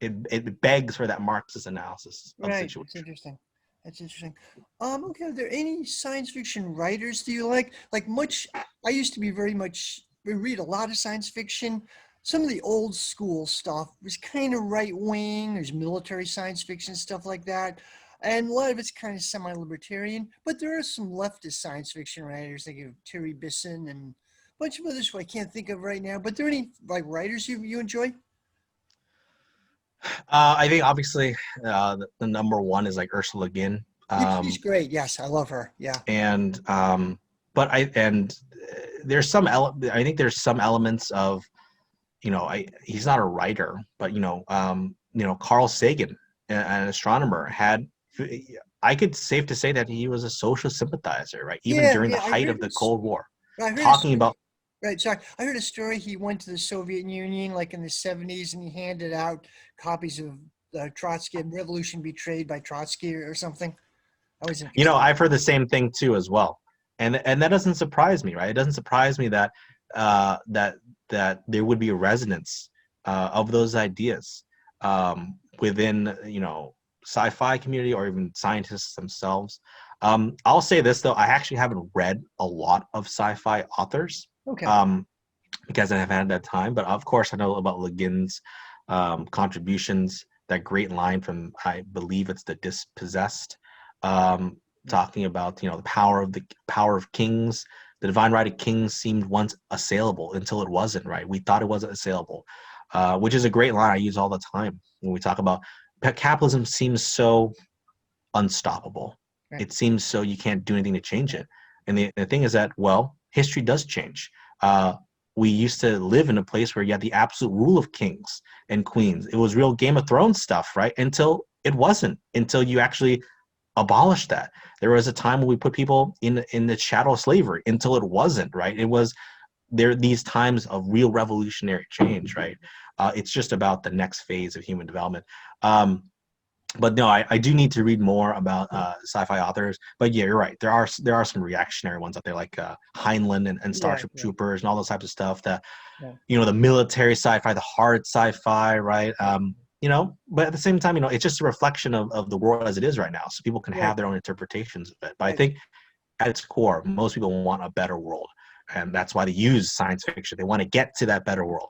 it begs for that Marxist analysis of the Right. situation. It's interesting. That's interesting. Okay. Are there any science fiction writers do you like? Like much, I used to be very much, we read a lot of science fiction. Some of the old school stuff was kind of right wing. There's military science fiction, stuff like that. And a lot of it's kind of semi-libertarian, but there are some leftist science fiction writers, like Terry Bisson and a bunch of others who I can't think of right now. But are there any like writers you enjoy? I think obviously the number one is like Ursula Le Guin. She's great. Yes, I love her. Yeah. And but there's I think there's some elements of, he's not a writer, but Carl Sagan, an astronomer, I could safe to say that he was a social sympathizer, right? Even Yeah, during the yeah. height of the Cold War, I heard a talking story. about, Right, sorry. I heard a story. He went to the Soviet Union like in the 70s and he handed out copies of Trotsky and Revolution Betrayed by Trotsky or something. That was interesting. I've heard the same thing too as well, and that doesn't surprise me, right? It doesn't surprise me that uh, that that there would be a resonance of those ideas within sci-fi community or even scientists themselves. I'll say this though, I actually haven't read a lot of sci-fi authors Okay. um, because I haven't had that time, but of course I know about Le Guin's contributions. That great line from, I believe it's The Dispossessed, um, talking about the power of kings. The divine right of kings seemed once assailable until it wasn't. Right, we thought it wasn't assailable, which is a great line I use all the time when we talk about capitalism. Seems so unstoppable. Right. It seems so you can't do anything to change it. And the thing is that, well, history does change. Uh, we used to live in a place where you had the absolute rule of kings and queens. It was real Game of Thrones stuff, right? Until it wasn't. Until you actually abolished that. There was a time when we put people in the shadow of slavery. Until it wasn't, right? It was there. These times of real revolutionary change, right? It's just about the next phase of human development. But no, I do need to read more about sci-fi authors. But yeah, you're right. There are some reactionary ones out there like Heinlein and Yeah, Starship yeah, Troopers and all those types of stuff. That yeah. the military sci-fi, the hard sci-fi, right? But at the same time, it's just a reflection of the world as it is right now. So people can Right, have their own interpretations of it. But I right, think at its core, most people want a better world, and that's why they use science fiction. They want to get to that better world.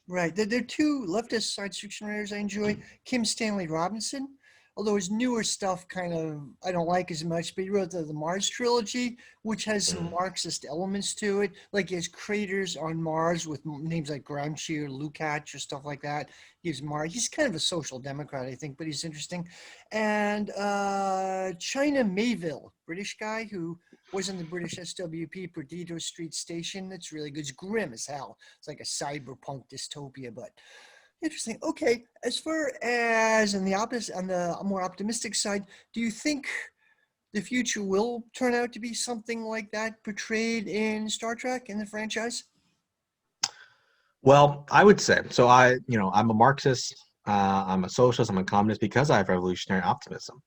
right. There are two leftist science fiction writers I enjoy. Kim Stanley Robinson, although his newer stuff kind of I don't like as much, but he wrote the Mars trilogy, which has some Mm. Marxist elements to it. Like he has craters on Mars with names like Gramsci or Lukács or stuff like that. He's Mars. He's kind of a social democrat, I think, but he's interesting. And China Mayville, British guy who was in the British SWP Perdido Street Station. That's really good. It's grim as hell. It's like a cyberpunk dystopia, but interesting. Okay, as far as on the opposite, on the more optimistic side, do you think the future will turn out to be something like that portrayed in Star Trek in the franchise? Well, I would say so. I'm a Marxist. I'm a socialist. I'm a communist because I have revolutionary optimism.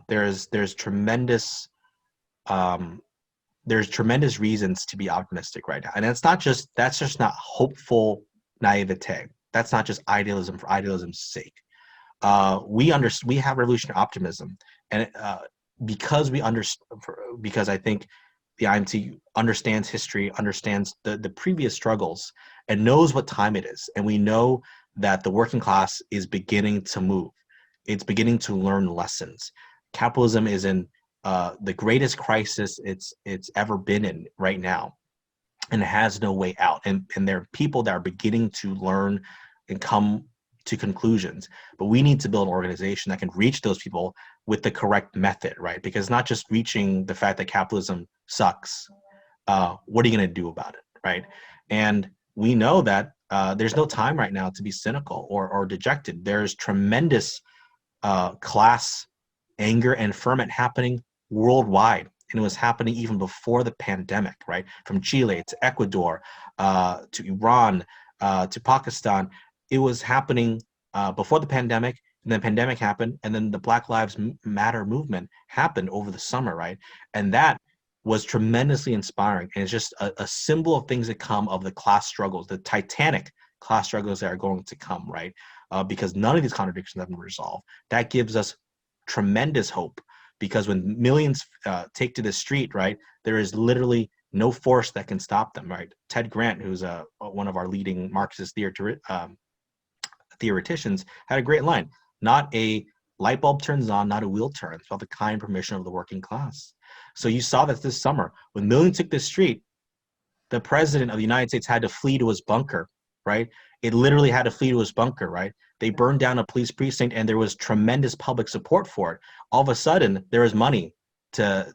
There's tremendous um, there's tremendous reasons to be optimistic right now, and that's just not hopeful naivete. That's not just idealism for idealism's sake. We have revolutionary optimism, and because because I think the IMT understands history, understands the previous struggles, and knows what time it is, and we know that the working class is beginning to move. It's beginning to learn lessons. Capitalism is in the greatest crisis it's ever been in right now, and it has no way out. And there are people that are beginning to learn and come to conclusions. But we need to build an organization that can reach those people with the correct method, right? Because not just reaching the fact that capitalism sucks. What are you going to do about it, right? And we know that there's no time right now to be cynical or dejected. There's tremendous class anger and ferment happening worldwide. And it was happening even before the pandemic, right? From Chile to Ecuador to Iran to Pakistan. it was happening before the pandemic, and then the pandemic happened, and then the Black Lives Matter movement happened over the summer, right? And that was tremendously inspiring. And it's just a symbol of things that come of the class struggles, the titanic class struggles that are going to come, right? Because none of these contradictions have been resolved. That gives us tremendous hope, because when millions take to the street, right, there is literally no force that can stop them, right? Ted Grant, who's one of our leading Marxist theoreticians, had a great line: not a light bulb turns on, not a wheel turns, without the kind permission of the working class. So you saw that this summer, when millions took the street, the president of the United States had to flee to his bunker, right? It literally had to flee to his bunker, right? They burned down a police precinct, and there was tremendous public support for it. All of a sudden, there was money to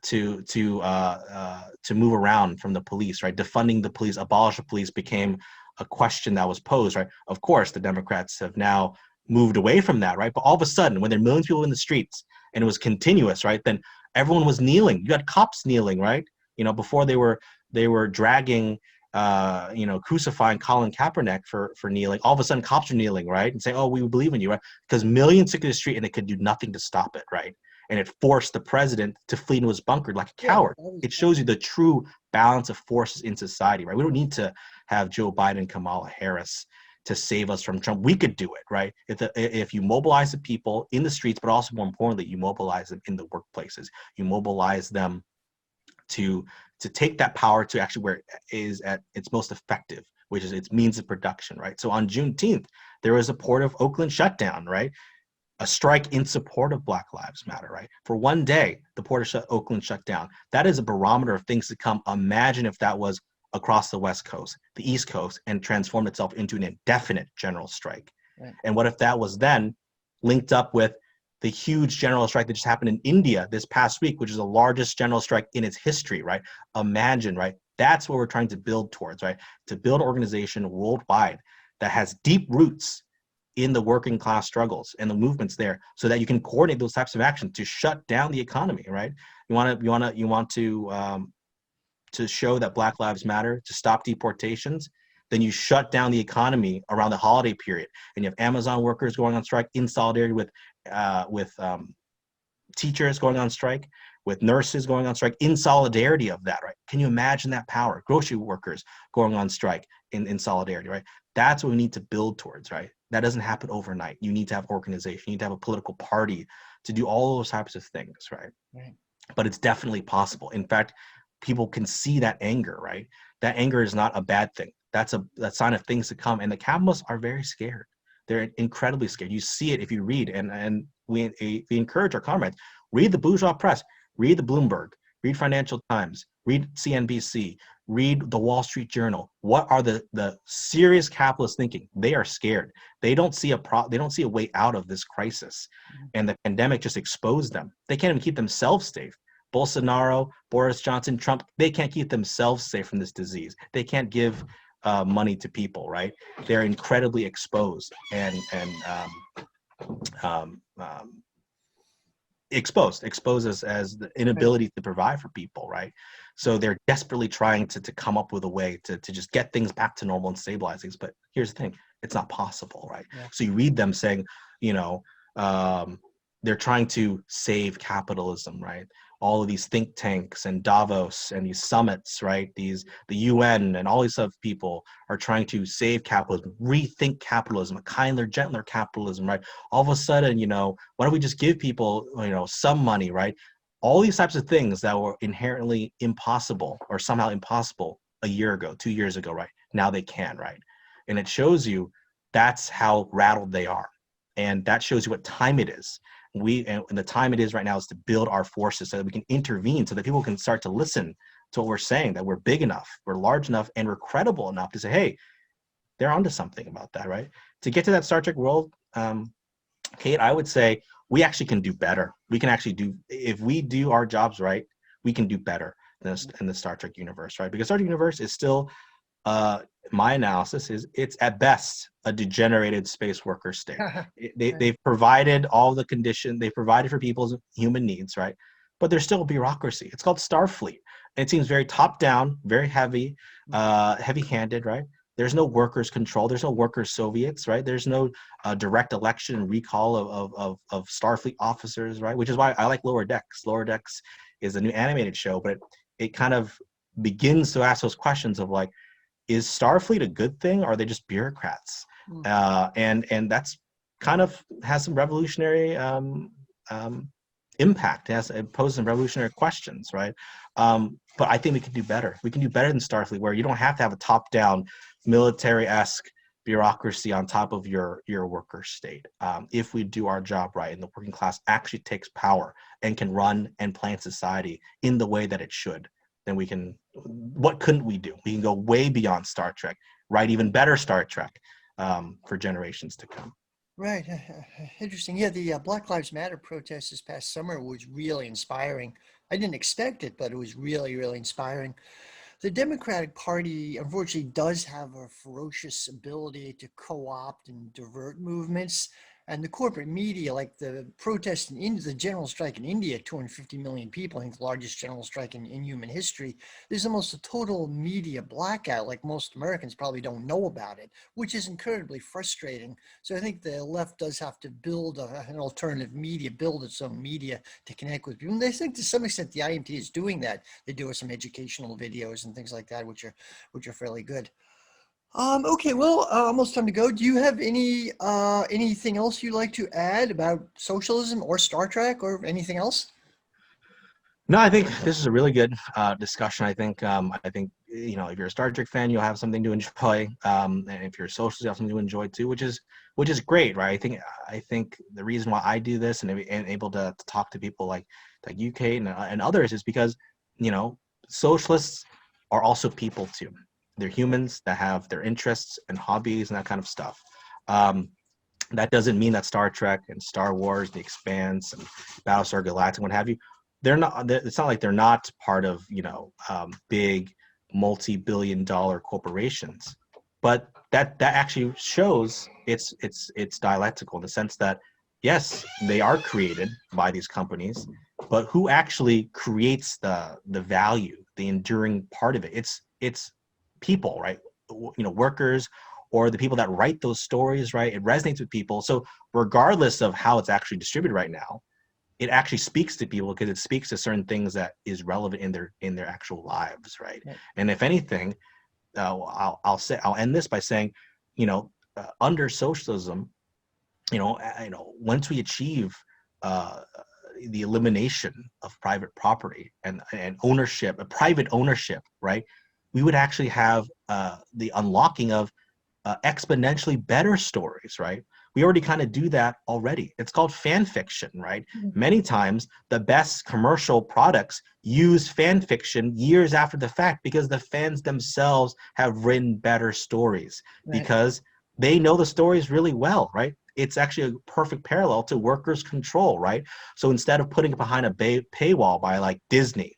move around from the police, right? Defunding the police, abolish the police became a question that was posed, right? Of course, the Democrats have now moved away from that, right? But all of a sudden, when there are millions of people in the streets and it was continuous, right? Then everyone was kneeling. You had cops kneeling, right? Before they were dragging, crucifying Colin Kaepernick for kneeling. All of a sudden, cops are kneeling, right, and saying, "Oh, we believe in you," right? Because millions took to the street and they could do nothing to stop it, right? And it forced the president to flee into his bunker like a coward. It shows you the true balance of forces in society, right? We don't need to have Joe Biden, Kamala Harris to save us from Trump. We could do it, right? If you mobilize the people in the streets, but also more importantly, you mobilize them in the workplaces. You mobilize them to take that power to actually where it is at its most effective, which is its means of production, right? So on Juneteenth, there was a Port of Oakland shutdown, right? A strike in support of Black Lives Matter, right? For one day, the Port of Oakland shut down. That is a barometer of things to come. Imagine if that was across the West Coast, the East Coast, and transformed itself into an indefinite general strike. Right. And what if that was then linked up with the huge general strike that just happened in India this past week, which is the largest general strike in its history, right? Imagine, right? That's what we're trying to build towards, right? To build an organization worldwide that has deep roots in the working class struggles and the movements there, so that you can coordinate those types of actions to shut down the economy, right? You want to show that Black Lives Matter, to stop deportations, then you shut down the economy around the holiday period, and you have Amazon workers going on strike in solidarity with teachers going on strike, with nurses going on strike in solidarity of that, right? Can you imagine that power? Grocery workers going on strike in solidarity, right? That's what we need to build towards, right? That doesn't happen overnight. You need to have organization. You need to have a political party to do all those types of things, right? Right. But it's definitely possible. In fact, people can see that anger, right? That anger is not a bad thing. That's a sign of things to come. And the capitalists are very scared. They're incredibly scared. You see it if you read, and we encourage our comrades, read the bourgeois press, read the Bloomberg, read Financial Times, read CNBC, read the Wall Street Journal. What are the serious capitalists thinking? They are scared. They don't see a way out of this crisis. And the pandemic just exposed them. They can't even keep themselves safe. Bolsonaro, Boris Johnson, Trump, they can't keep themselves safe from this disease. They can't give money to people, right? They're incredibly exposed and exposed as the inability to provide for people, right? So they're desperately trying to come up with a way to just get things back to normal and stabilize things. But here's the thing, it's not possible, right? Yeah. So you read them saying, they're trying to save capitalism, right? All of these think tanks and Davos and these summits, right? The UN and all these other people are trying to save capitalism, rethink capitalism, a kinder, gentler capitalism, right? All of a sudden, why don't we just give people, some money, right? All these types of things that were inherently impossible or somehow impossible a year ago, 2 years ago, right? Now they can, right? And it shows you that's how rattled they are. And that shows you what time it is. And the time it is right now is to build our forces so that we can intervene, so that people can start to listen to what we're saying, that we're big enough, we're large enough, and we're credible enough to say, hey, they're onto something about that, right? To get to that Star Trek world, Kate, I would say we actually can do better. We can actually if we do our jobs right, we can do better in the Star Trek universe, right? Because Star Trek universe is still, my analysis is, it's at best a degenerated space worker state. They've provided all the conditions, they've provided for people's human needs, right? But there's still a bureaucracy. It's called Starfleet. And it seems very top down, very heavy, heavy-handed, right? there's no workers control, there's no workers Soviets, right? There's no direct election and recall of Starfleet officers, right? Which is why I like Lower Decks. Lower Decks is a new animated show, but it kind of begins to ask those questions of like, is Starfleet a good thing, or are they just bureaucrats? Mm. And that's kind of has some revolutionary impact. It poses some revolutionary questions, right? But I think we can do better. We can do better than Starfleet, where you don't have to have a top-down, military-esque bureaucracy on top of your worker state. If we do our job right, and the working class actually takes power and can run and plan society in the way that it should, then we can. What couldn't we do? We can go way beyond Star Trek, write even better Star Trek for generations to come. Right. Interesting. Yeah, the Black Lives Matter protest this past summer was really inspiring. I didn't expect it, but it was really, really inspiring. The Democratic Party, unfortunately, does have a ferocious ability to co-opt and divert movements. And the corporate media, like the protest in India, the general strike in India, 250 million people, I think the largest general strike in human history, there's almost a total media blackout. Like most Americans probably don't know about it, which is incredibly frustrating. So I think the left does have to build an alternative media, build its own media to connect with people. And I think to some extent the IMT is doing that. They do some educational videos and things like that, which are fairly good. Okay, well, almost time to go. Do you have anything else you'd like to add about socialism or Star Trek or anything else? No, I think this is a really good discussion. I think if you're a Star Trek fan, you'll have something to enjoy, and if you're a socialist, you have something to enjoy too, which is great, right? I think the reason why I do this and able to talk to people like UK and others is because socialists are also people too. They're humans that have their interests and hobbies and that kind of stuff. Um, that doesn't mean that Star Trek and Star Wars, The Expanse, and Battlestar Galactica, what have you, they're not. It's not like they're not part of big multi-billion-dollar corporations, but that actually shows it's dialectical in the sense that yes, they are created by these companies, but who actually creates the value, the enduring part of it? It's people, right? Workers or the people that write those stories, right? It resonates with people. So regardless of how it's actually distributed right now, it actually speaks to people because it speaks to certain things that is relevant in their actual lives, right? Right. And if anything, I'll end this by saying, under socialism, once we achieve uh, the elimination of private property and ownership, a private ownership, right? We would actually have the unlocking of exponentially better stories, right? We already kind of do that already. It's called fan fiction, right? Many times the best commercial products use fan fiction years after the fact because the fans themselves have written better stories Right. because they know the stories really well, right? It's actually a perfect parallel to workers' control, right? So instead of putting it behind a paywall by like Disney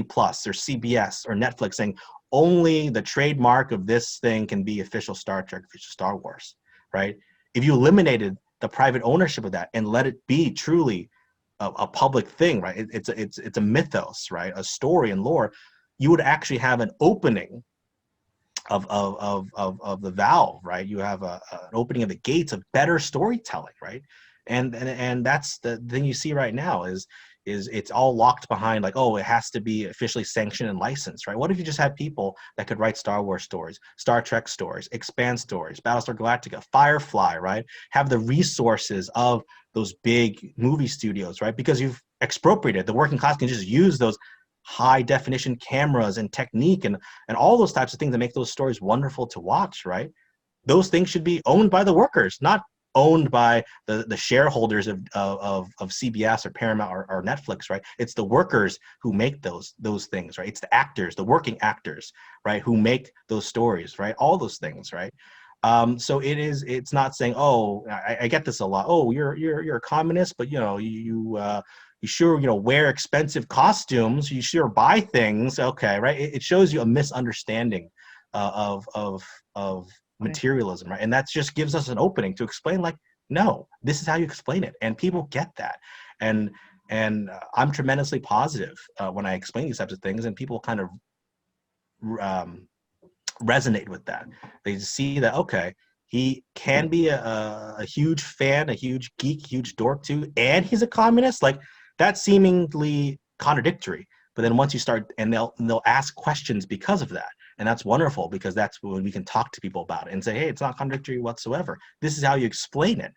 Plus or CBS or Netflix saying only the trademark of this thing can be official Star Trek, official Star Wars, right? If you eliminated the private ownership of that and let it be truly a public thing, right? It's a mythos, right? A story and lore. You would actually have an opening of the valve, right? You have an opening of the gates of better storytelling, right? And that's the thing you see right now is it's all locked behind like, oh, it has to be officially sanctioned and licensed, right? What if you just had people that could write Star Wars stories, Star Trek stories, Expanse stories, Battlestar Galactica, Firefly, right? Have the resources of those big movie studios, right? Because you've expropriated, the working class can just use those high definition cameras and technique and all those types of things that make those stories wonderful to watch, right? Those things should be owned by the workers, not owned by the shareholders of CBS or Paramount or Netflix, right? It's the workers who make those things, right? It's the actors, the working actors, right, who make those stories, right? All those things, right? So it's not saying, oh, I get this a lot. Oh, you're a communist, but you sure wear expensive costumes. You sure buy things. Okay, right? It shows you a misunderstanding of Okay. materialism, right? And that just gives us an opening to explain, like, no, this is how you explain it, and people get that. And I'm tremendously positive when I explain these types of things, and people kind of um, resonate with that. They see that, okay, he can be a huge fan, a huge geek, huge dork too, and he's a communist. Like, that's seemingly contradictory. But then once you start, and they'll ask questions because of that, and that's wonderful, because that's when we can talk to people about it and say, hey, it's not contradictory whatsoever. This is how you explain it.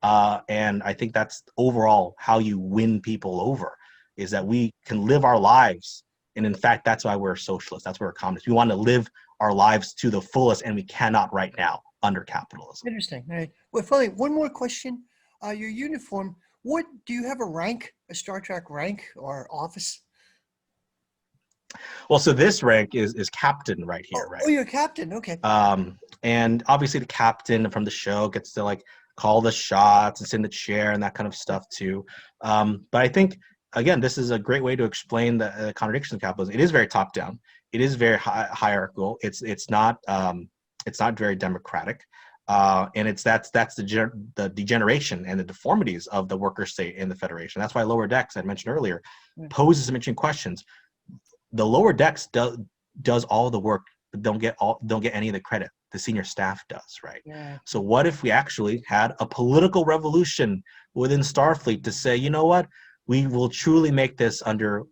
And I think that's overall how you win people over, is that we can live our lives. And in fact, that's why we're socialists. That's why we're communists. We want to live our lives to the fullest, and we cannot right now under capitalism. Interesting. All right. Well, finally, one more question. Your uniform, what do you have a rank, a Star Trek rank or office? Well, so this rank is captain right here, right? Oh, you're a captain. Okay. And obviously the captain from the show gets to like call the shots and sit in the chair and that kind of stuff too. But I think, again, this is a great way to explain the contradiction of capitalism. It is very top down. It is very hierarchical. It's not very democratic. And that's the degeneration and the deformities of the worker state in the Federation. That's why lower decks, I mentioned earlier, poses some interesting questions. The lower decks does all the work, but don't get any of the credit. The senior staff does, right? Yeah. So what if we actually had a political revolution within Starfleet to say, you know what, we will truly make this under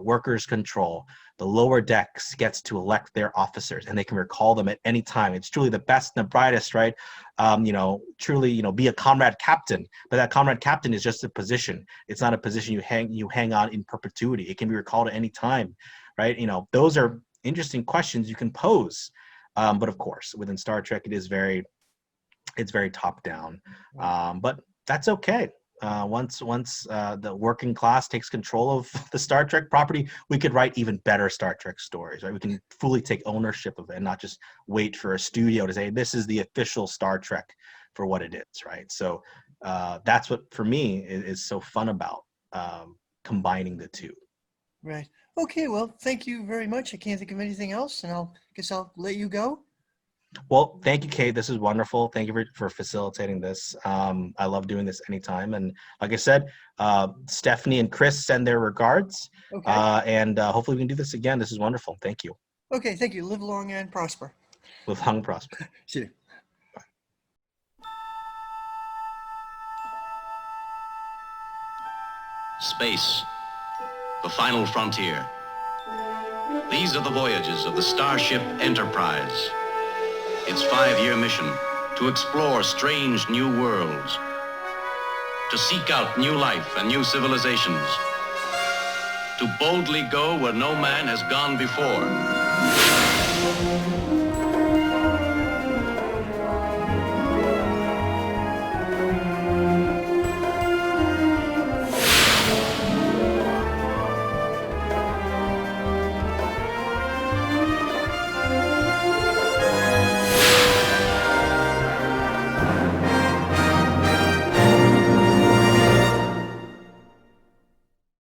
workers' control. The lower decks gets to elect their officers, and they can recall them at any time. It's truly the best and the brightest, right? Truly, be a comrade captain. But that comrade captain is just a position. It's not a position you hang on in perpetuity. It can be recalled at any time, right? Those are interesting questions you can pose. But of course, within Star Trek, it's very top down. But that's okay. Once the working class takes control of the Star Trek property, we could write even better Star Trek stories, right? We can fully take ownership of it and not just wait for a studio to say, this is the official Star Trek for what it is, right? So that's what, for me, is so fun about combining the two. Right. Okay, well, thank you very much. I can't think of anything else, and I'll let you go. Well, thank you, Kate. This is wonderful. Thank you for facilitating this. I love doing this anytime. And like I said, Stephanie and Chris send their regards. Okay. And hopefully we can do this again. This is wonderful. Thank you. Okay, thank you. Live long and prosper. Live long and prosper. See you. Space, the final frontier. These are the voyages of the Starship Enterprise. Its 5-year mission, to explore strange new worlds, to seek out new life and new civilizations, to boldly go where no man has gone before.